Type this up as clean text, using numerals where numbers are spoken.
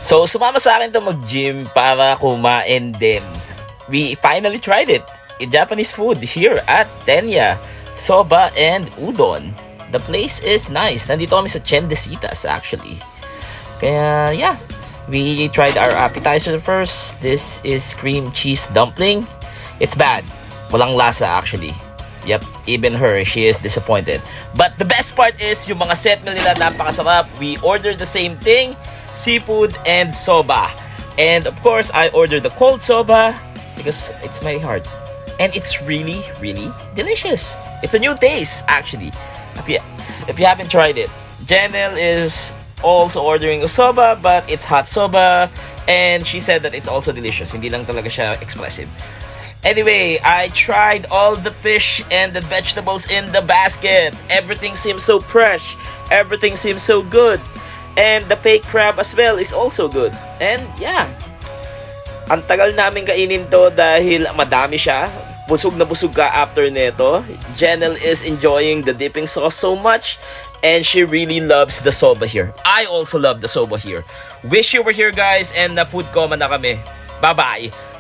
So, sumama sa akin to mag-gym para kumain din. We finally tried it. In Japanese food here at Tenya, Soba and Udon. The place is nice. Nandito kami sa Chendesitas actually. Kaya, yeah. We tried our appetizer first. This is cream cheese dumpling. It's bad. Walang lasa actually. Yep, even her, she is disappointed. But the best part is, yung mga set meal nila napakasarap. We ordered the same thing, seafood and soba. And of course, I ordered the cold soba because it's my heart. And it's really, really delicious. It's a new taste, actually. If you haven't tried it, Janelle is also ordering a soba, but it's hot soba. And she said that it's also delicious. Hindi lang talaga siya expressive. Anyway, I tried all the fish and the vegetables in the basket. Everything seems so fresh. Everything seems so good. And the fake crab as well is also good. And yeah, ang tagal namin kainin to dahil madami siya. Busog na busog ka after nito. Janelle is enjoying the dipping sauce so much. And she really loves the soba here. I also love the soba here. Wish you were here guys and na food coma na kami. Bye-bye.